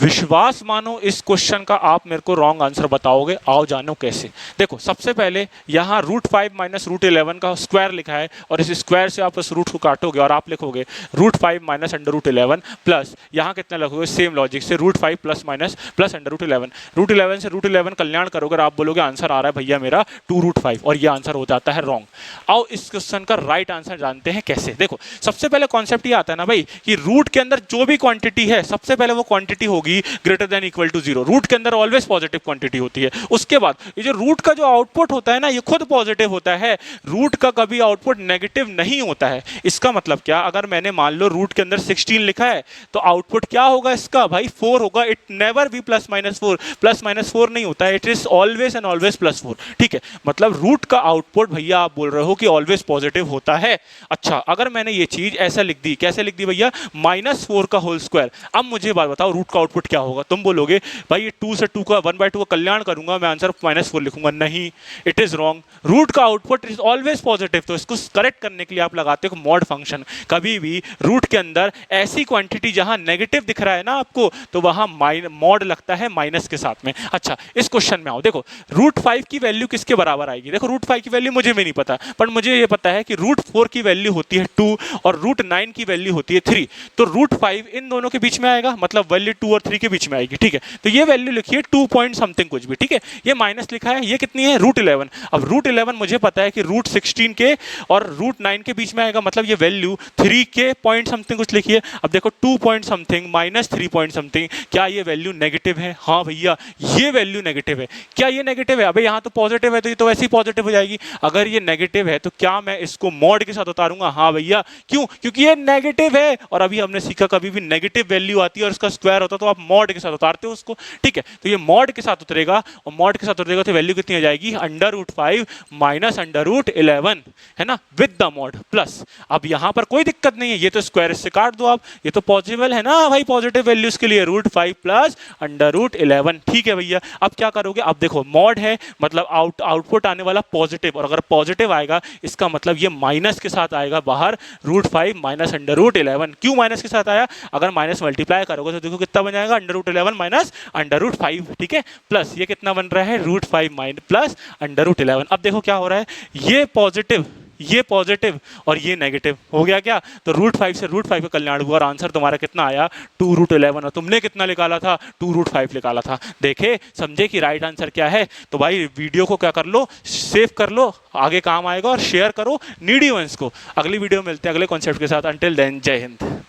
विश्वास मानो इस क्वेश्चन का आप मेरे को रॉन्ग आंसर बताओगे। आओ जानो कैसे। देखो सबसे पहले यहाँ √5 माइनस √11 का स्क्वायर लिखा है और इस स्क्वायर से आप उस रूट को काटोगे और आप लिखोगे √5 माइनस √11 प्लस यहाँ कितना लिखोगे सेम लॉजिक से √5 प्लस माइनस प्लस √11। √11 से √11 कल्याण करोगे और आप बोलोगे आंसर आ रहा है भैया मेरा 2√5 और ये आंसर हो जाता है रॉन्ग। आओ इस क्वेश्चन का राइट आंसर जानते हैं कैसे। देखो सबसे पहले कॉन्सेप्ट ये आता है ना भाई कि रूट के अंदर जो भी क्वांटिटी है सबसे पहले वो क्वांटिटी होगी greater than equal to 0। Root के अंदर ऑलवेज पॉजिटिव क्वांटिटी होती है। उसके बाद ये जो रूट का जो आउटपुट होता है ना ये खुद पॉजिटिव होता है। रूट का कभी आउटपुट नेगेटिव नहीं होता है। इसका मतलब क्या, अगर मैंने मान लो रूट के अंदर 16 लिखा है तो आउटपुट क्या होगा इसका भाई 4 होगा। इट नेवर बी +-4, +-4 नहीं होता है, it is always and always +4। ठीक है, मतलब रूट का आउटपुट भैया आप बोल रहे हो कि ऑलवेज पॉजिटिव होता है। अच्छा अगर मैंने ये चीज ऐसा लिख दी, कैसे लिख दी भैया, -4 का होल स्क्वायर। अब मुझे बात बताओ रूट का आउटपुट क्या होगा। तुम बोलोगे भाई ये 2 से 2 का 1/2 का कल्याण करूंगा मैं आंसर -4 लिखूंगा। नहीं, इट इज रॉन्ग। रूट का आउटपुट इज ऑलवेज पॉजिटिव। तो इसको करेक्ट करने के लिए आप लगाते हो मॉड फंक्शन। कभी भी रूट के अंदर ऐसी क्वांटिटी जहां नेगेटिव दिख रहा है ना आपको तो वहां मॉड लगता है माइनस के साथ में। अच्छा इस क्वेश्चन में आओ, देखो √5 की वैल्यू किसके बराबर आएगी। देखो √5 की वैल्यू मुझे भी नहीं पता, पर मुझे ये पता है कि √4 की वैल्यू होती है 2 और √9 की वैल्यू होती है 3। तो √5 इन दोनों के बीच में आएगा, मतलब वैल्यू 2 और 3 के बीच में आएगी। ठीक है, तो ये वैल्यू लिखिए 2 पॉइंट समथिंग कुछ भी। ठीक है, ये माइनस लिखा है, ये कितनी है √11। अब √11 मुझे पता है कि √16 के और √9 के बीच में आएगा, मतलब ये वैल्यू 3 के पॉइंट समथिंग कुछ लिखिए। अब देखो 2 point something minus 3 point something, क्या ये वैल्यू नेगेटिव है। हाँ भैया ये वैल्यू नेगेटिव है। क्या ये नेगेटिव है, अबे यहाँ तो पॉजिटिव है तो ये तो वैसे ही पॉजिटिव हो जाएगी। अगर ये नेगेटिव है तो क्या मैं इसको मॉड के साथ उतारूंगा। हाँ भैया, क्यों, क्योंकि ये नेगेटिव है। और अभी हमने सीखा कभी भी नेगेटिव वैल्यू आती है और उसका स्क्वायर होता है तो आप मॉड के साथ उतारते हो उसको। ठीक है, तो ये मॉड के साथ उतरेगा और मॉड के साथ उतरेगा तो वैल्यू कितनी आ जाएगी √5 माइनस √11 है ना, विद द मॉड प्लस। अब यहाँ पर कोई दिक्कत नहीं है, ये तो स्क्वायर से काट दो आप, ये तो पॉसिबल है ना भाई पॉजिटिव वैल्यूज के लिए √5 प्लस √11। ठीक है भैया, अब क्या करोगे, अब देखो मॉड है मतलब आउटपुट आने वाला पॉजिटिव, और अगर पॉजिटिव आएगा इसका मतलब ये माइनस के साथ आएगा बाहर √5 माइनस √11। क्यों माइनस के साथ आया, अगर माइनस मल्टीप्लाई करोगे तो देखो कितना बन जाएगा √11 माइनस √5। ठीक है, प्लस ये कितना बन रहा है √5 माइनस प्लस √11। अब देखो क्या हो रहा है, ये पॉजिटिव और ये नेगेटिव हो गया क्या, तो √5 से √5 का कल्याण हुआ और आंसर तुम्हारा कितना आया 2√11। और तुमने कितना निकाला था 2√5 निकाला था। देखे समझे कि राइट आंसर क्या है। तो भाई वीडियो को क्या कर लो, सेव कर लो, आगे काम आएगा, और शेयर करो नीडी वंस को। अगली वीडियो में मिलते हैं अगले कॉन्सेप्ट के साथ। अंटिल देन जय हिंद।